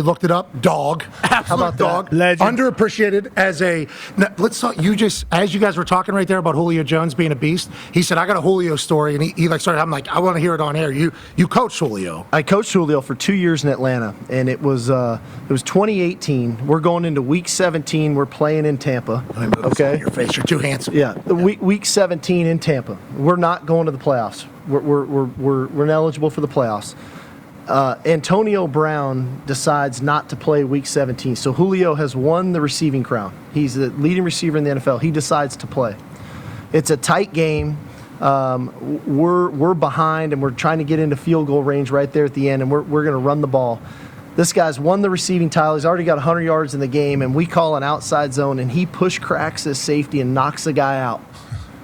looked it up. Dog. How about dog? Legend. Underappreciated as a. Let's talk. As you guys were talking right there about Julio Jones being a beast, he said, I got a Julio story. And he started, I'm like, I want to hear it on air. You coached Julio. I coached Julio for 2 years in Atlanta, and it was 2018. We're going into week 17. We're playing in Tampa. Okay. Your face. You're too handsome. Yeah. Week 17 in Tampa. We're not going to the playoffs. We're ineligible for the playoffs. Antonio Brown decides not to play Week 17. So Julio has won the receiving crown. He's the leading receiver in the NFL. He decides to play. It's a tight game. We're behind, and we're trying to get into field goal range right there at the end, and we're going to run the ball. This guy's won the receiving title. He's already got 100 yards in the game, and we call an outside zone, and he push cracks his safety and knocks the guy out.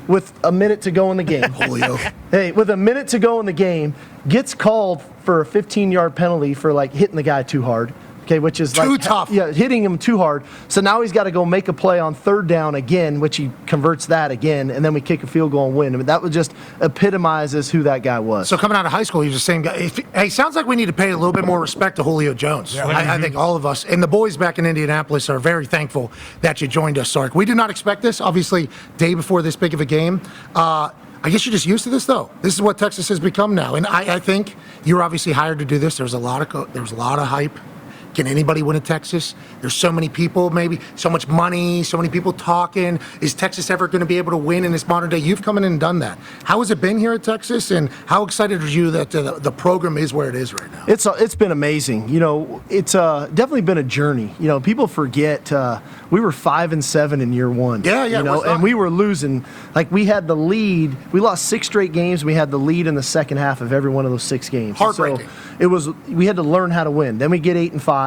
With a minute to go in the game. Julio. Hey, with a minute to go in the game, gets called for a 15-yard penalty for hitting the guy too hard. Okay, which is too tough. Yeah, hitting him too hard. So now he's got to go make a play on third down again, which he converts that again, and then we kick a field goal and win. I mean, that would just epitomizes who that guy was. So coming out of high school, he was the same guy. Hey, sounds like we need to pay a little bit more respect to Julio Jones. Yeah, I think all of us, and the boys back in Indianapolis are very thankful that you joined us, Sark. We did not expect this, obviously, day before this big of a game. I guess you're just used to this, though. This is what Texas has become now, and I think you were obviously hired to do this. There was a lot of hype. Can anybody win at Texas? There's so many people, maybe so much money, so many people talking. Is Texas ever going to be able to win in this modern day? You've come in and done that. How has it been here at Texas, and how excited are you that the program is where it is right now? It's been amazing. It's definitely been a journey. People forget we were 5-7 in year one. Yeah. And we were losing. We had the lead. We lost 6 straight games. We had the lead in the second half of every one of those 6 games. Heartbreaking. So we had to learn how to win. Then we get 8-5.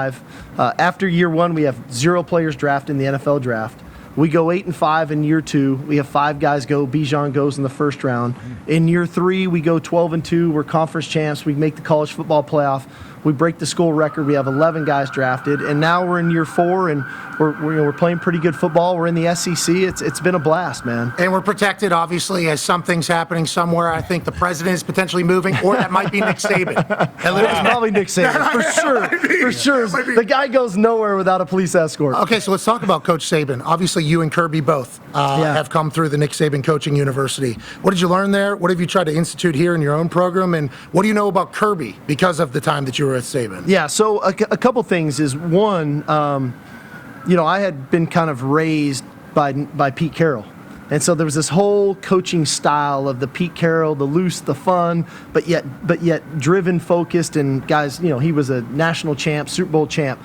After year one, we have 0 players drafted in the NFL draft. We go 8-5 in year 2. We have 5 guys go. Bijan goes in the first round. In year 3, we go 12-2. We're conference champs. We make the college football playoff. We break the school record. We have 11 guys drafted, and now we're in year 4, and we're playing pretty good football. We're in the SEC. It's been a blast, man. And we're protected, obviously, as something's happening somewhere. I think the president is potentially moving, or that might be Nick Saban. It's probably Nick Saban, for sure. The guy goes nowhere without a police escort. Okay, so let's talk about Coach Saban. Obviously, you and Kirby both have come through the Nick Saban Coaching University. What did you learn there? What have you tried to institute here in your own program? And what do you know about Kirby because of the time that you were at Saban? Yeah, so a couple things is, one, I had been kind of raised by Pete Carroll. And so there was this whole coaching style of the Pete Carroll, the loose, the fun, but yet driven, focused, and guys, he was a national champ, Super Bowl champ.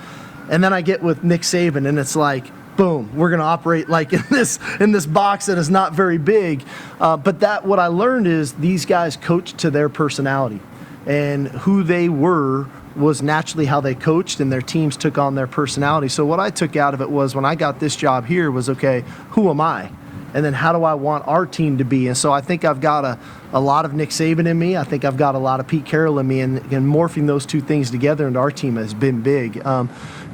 And then I get with Nick Saban, and it's like, boom, we're going to operate in this box that is not very big. But what I learned is these guys coached to their personality, and who they were was naturally how they coached, and their teams took on their personality. So what I took out of it was, when I got this job here, was, okay, who am I? And then how do I want our team to be? And so I think I've got a lot of Nick Saban in me. I think I've got a lot of Pete Carroll in me, and morphing those two things together into our team has been big.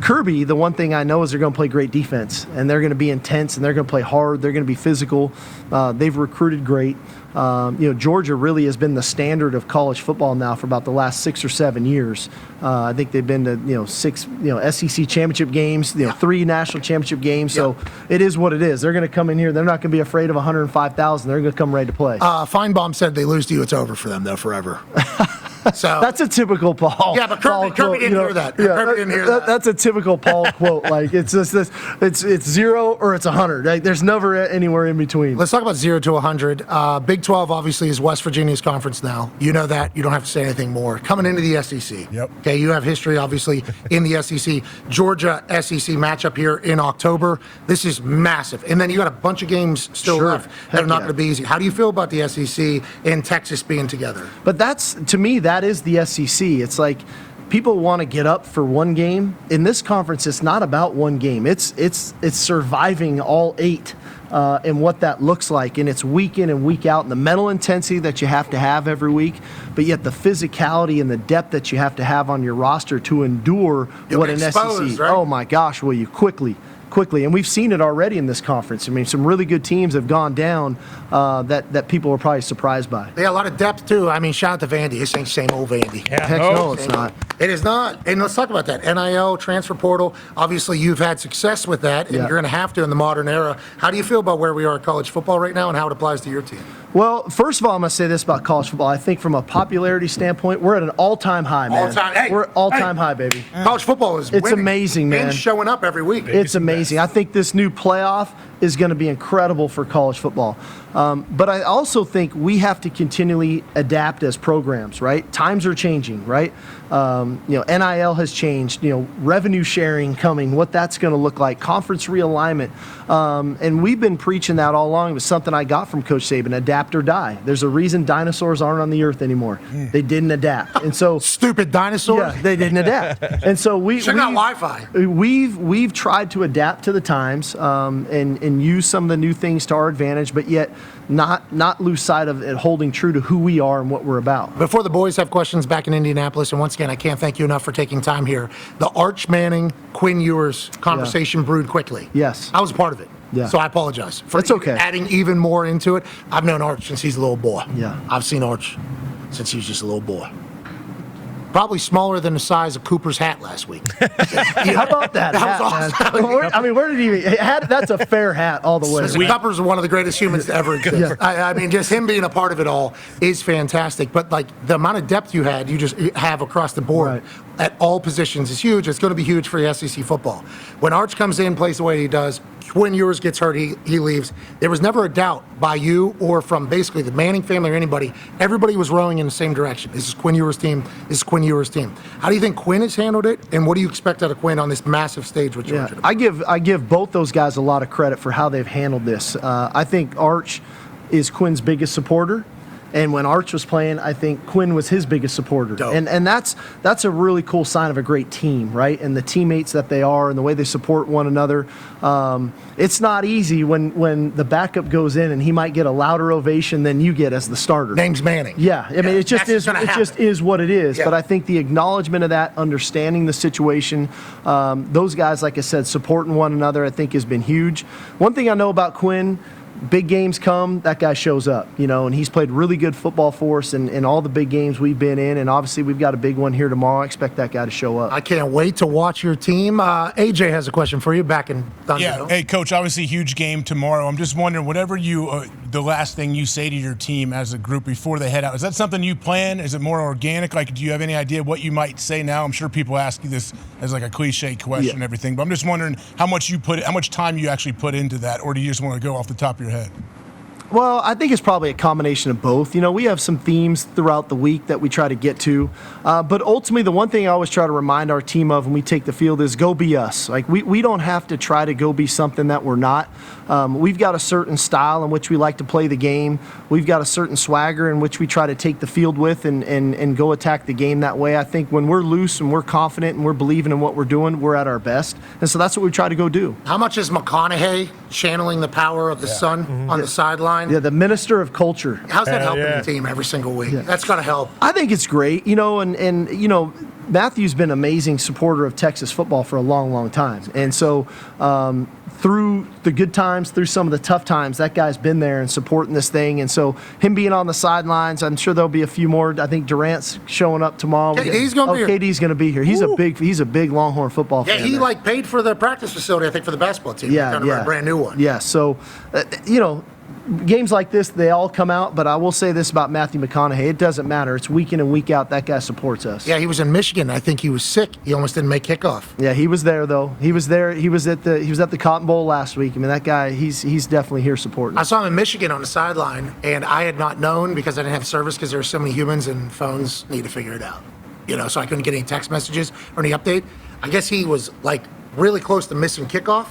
Kirby, the one thing I know is they're going to play great defense, and they're going to be intense, and they're going to play hard. They're going to be physical. They've recruited great. Georgia really has been the standard of college football now for about the last 6 or 7 years. I think they've been to 6 SEC championship games, 3 national championship games. So it is what it is. They're going to come in here. They're not going to be afraid of 105,000. They're going to come ready to play. Feinbaum said they lose to you, it's over for them though forever. So that's a typical Paul. Yeah, but Kirby didn't hear that. Yeah, Kirby didn't hear that. That's a typical Paul quote. It's just this. It's 0 or it's 100. There's never anywhere in between. Let's talk about 0 to 100. Big 12 obviously is West Virginia's conference now. You know that. You don't have to say anything more. Coming into the SEC. Yep. Okay, you have history obviously in the SEC. Georgia SEC matchup here in October. This is massive. And then you got a bunch of games still left that are not going to be easy. How do you feel about the SEC and Texas being together? But to me, that is the SEC. It's like people want to get up for one game. In this conference, it's not about one game. It's surviving all 8 and what that looks like. And it's week in and week out, and the mental intensity that you have to have every week, but yet the physicality and the depth that you have to have on your roster to endure what an SEC. Right? Oh my gosh, will you quickly. And we've seen it already in this conference. I mean, some really good teams have gone down that people were probably surprised by. Yeah, a lot of depth, too. I mean, shout out to Vandy. This ain't same old Vandy. Yeah, Heck no, it's not. It is not. And let's talk about that. NIL, transfer portal. Obviously, you've had success with that, and you're going to have to in the modern era. How do you feel about where we are at college football right now and how it applies to your team? Well, first of all, I'm going to say this about college football. I think from a popularity standpoint, we're at an all-time high, man. We're at all-time high, baby. College football is It's winning. amazing, man. And showing up every week. It's amazing. I think this new playoff is going to be incredible for college football. But I also think we have to continually adapt as programs, right? Times are changing, right? NIL has changed, revenue sharing coming, what that's going to look like, conference realignment. And we've been preaching that all along. It was something I got from Coach Saban, adapt or die. There's a reason dinosaurs aren't on the earth anymore. They didn't adapt. And so stupid dinosaurs? Yeah, they didn't adapt. And so check out Wi-Fi. We've tried to adapt to the times and use some of the new things to our advantage, but yet not lose sight of it, holding true to who we are and what we're about. Before the boys have questions back in Indianapolis, and once again, I can't thank you enough for taking time here. The Arch Manning, Quinn Ewers conversation brewed quickly. Yes. I was a part of it. Yeah. So I apologize for That's okay. adding even more into it. I've known Arch since he's a little boy. Yeah. I've seen Arch since he was just a little boy. Probably smaller than the size of Cooper's hat last week. How about that? That was awesome. Where did he? That's a fair hat all the way. Listen, Cooper's one of the greatest humans to ever exist. I mean, just him being a part of it all is fantastic. But like the amount of depth you just have across the board at all positions is huge. It's going to be huge for the SEC football. When Arch comes in, plays the way he does, Quinn Ewers gets hurt, he leaves. There was never a doubt by you or from basically the Manning family or anybody. Everybody was rowing in the same direction. This is Quinn Ewers' team. This is Quinn Ewers' team. How do you think Quinn has handled it, and what do you expect out of Quinn on this massive stage with Georgia? I give both those guys a lot of credit for how they've handled this. I think Arch is Quinn's biggest supporter. And when Arch was playing, I think Quinn was his biggest supporter. Dope. And that's a really cool sign of a great team, right? And the teammates that they are and the way they support one another. It's not easy when the backup goes in and he might get a louder ovation than you get as the starter. Name's Manning. Yeah, I mean, it just is what it is. Yeah. But I think the acknowledgement of that, understanding the situation, those guys, like I said, supporting one another, I think has been huge. One thing I know about Quinn, big games come, that guy shows up, and he's played really good football for us in all the big games we've been in, and obviously we've got a big one here tomorrow. I expect that guy to show up. I can't wait to watch your team. AJ has a question for you back in Thunderdome. Yeah, hey, Coach, obviously huge game tomorrow. I'm just wondering, whatever the last thing you say to your team as a group before they head out, is that something you plan? Is it more organic? Like, do you have any idea what you might say now? I'm sure people ask you this as like a cliche question and everything, but I'm just wondering how much time you actually put into that, or do you just want to go off the top of your head? Well, I think it's probably a combination of both. We have some themes throughout the week that we try to get to. But ultimately, the one thing I always try to remind our team of when we take the field is go be us. Like, we don't have to try to go be something that we're not. We've got a certain style in which we like to play the game. We've got a certain swagger in which we try to take the field with and go attack the game that way. I think when we're loose and we're confident and we're believing in what we're doing, we're at our best. And so that's what we try to go do. How much is McConaughey channeling the power of the sun on the sideline? Yeah, the minister of culture. How's that helping the team every single week? Yeah. That's got to help. I think it's great, and Matthew's been an amazing supporter of Texas football for a long, long time. And so through the good times, through some of the tough times, that guy's been there and supporting this thing. And so him being on the sidelines, I'm sure there'll be a few more. I think Durant's showing up tomorrow. KD's going to be here. KD's going to be here. He's a big Longhorn football fan. Yeah, he paid for the practice facility, I think, for the basketball team. Yeah. A brand new one. Yeah, so, games like this, they all come out, but I will say this about Matthew McConaughey. It doesn't matter. It's week in and week out. That guy supports us. Yeah, he was in Michigan. I think he was sick. He almost didn't make kickoff. Yeah, he was there, though. He was there. He was at the Cotton Bowl last week. I mean, that guy, he's definitely here supporting us. I saw him in Michigan on the sideline, and I had not known because I didn't have service because there were so many humans and phones need to figure it out. So I couldn't get any text messages or any update. I guess he was, really close to missing kickoff.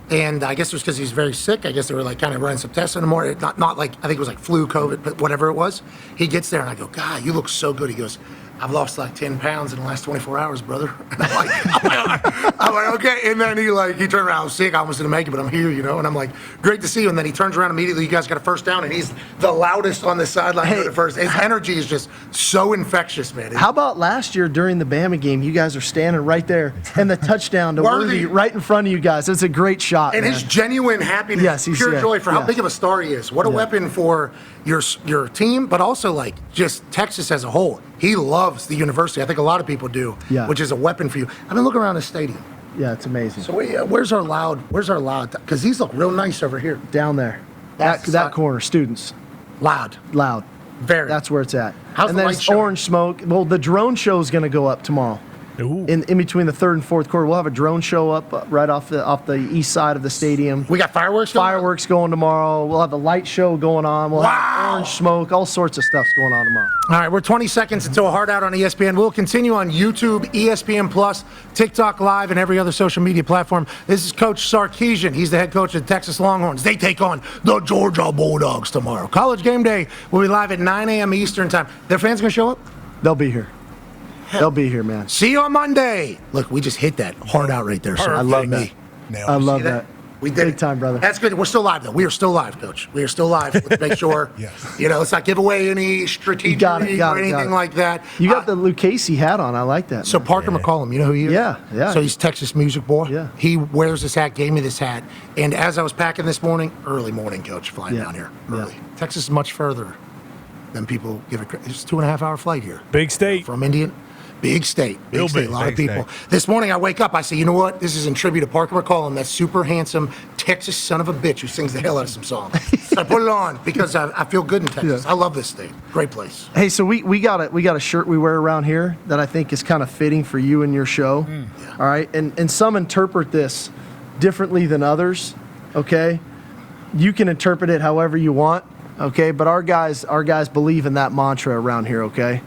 And I guess it was because he's very sick. I guess they were kind of running some tests on him more. Not like, I think it was flu, COVID, but whatever it was. He gets there and I go, God, you look so good. He goes, I've lost 10 pounds in the last 24 hours, brother. And I'm like, okay. And then he turned around, I was sick, I almost didn't make it, but I'm here, And I'm like, great to see you. And then he turns around immediately, you guys got a first down, and he's the loudest on the sideline at first. His energy is just so infectious, man. How about last year during the Bama game, you guys are standing right there, and the touchdown to Worthy right in front of you guys. It's a great shot, and man. His genuine happiness, pure joy for how big of a star he is. What a weapon for your team, but also just Texas as a whole. He loves the university. I think a lot of people do, Yeah. which is a weapon for you. I've been looking around the stadium. Yeah, it's amazing. So where's our loud? Because these look real nice over here. Down there, that corner, students, Loud. Very. That's where it's at. How's and the there's light show? orange smoke. Well, the drone show is going to go up tomorrow. Ooh. In between the third and fourth quarter, we'll have a drone show up right off the east side of the stadium. We got fireworks going on? Fireworks going tomorrow. We'll have the light show going on. We'll have Wow. orange smoke. All sorts of stuff's going on tomorrow. All right, we're 20 seconds until a hard out on ESPN. We'll continue on YouTube, ESPN Plus, TikTok Live, and every other social media platform. This is Coach Sarkisian. He's the head coach of the Texas Longhorns. They take on the Georgia Bulldogs tomorrow. College Game Day will be live at 9 a.m. Eastern Time. Their fans going to show up? They'll be here. They'll be here, man. See you on Monday. Look, we just hit that hard out right there, sir. I love that. Nailed I it. love See that. We did Big it. time, brother. That's good. We're still live, though. We are still live, Coach. We are still live. Let's make sure. Yes. Let's not give away any strategic or anything like that. You got the Luke Casey hat on. I like that. So man. Parker McCollum, you know who he is? Yeah. So he's Texas music boy. Yeah. He wears this hat, gave me this hat. And as I was packing this morning, early morning, Coach, flying Yeah. down here. Yeah. Early. Texas is much further than people give it credit. It's a 2.5-hour flight here. Big state. From Indian. Big state. Big Real state. big, A lot of big people. state. This morning I wake up, I say, you know what? This is in tribute to Parker McCollum, that super handsome Texas son of a bitch who sings the hell out of some songs. So I put it on because I feel good in Texas. Yeah. I love this state. Great place. Hey, so we got a shirt we wear around here that I think is kind of fitting for you and your show. All right, and some interpret this differently than others. Okay, you can interpret it however you want. Okay, but our guys believe in that mantra around here. Okay,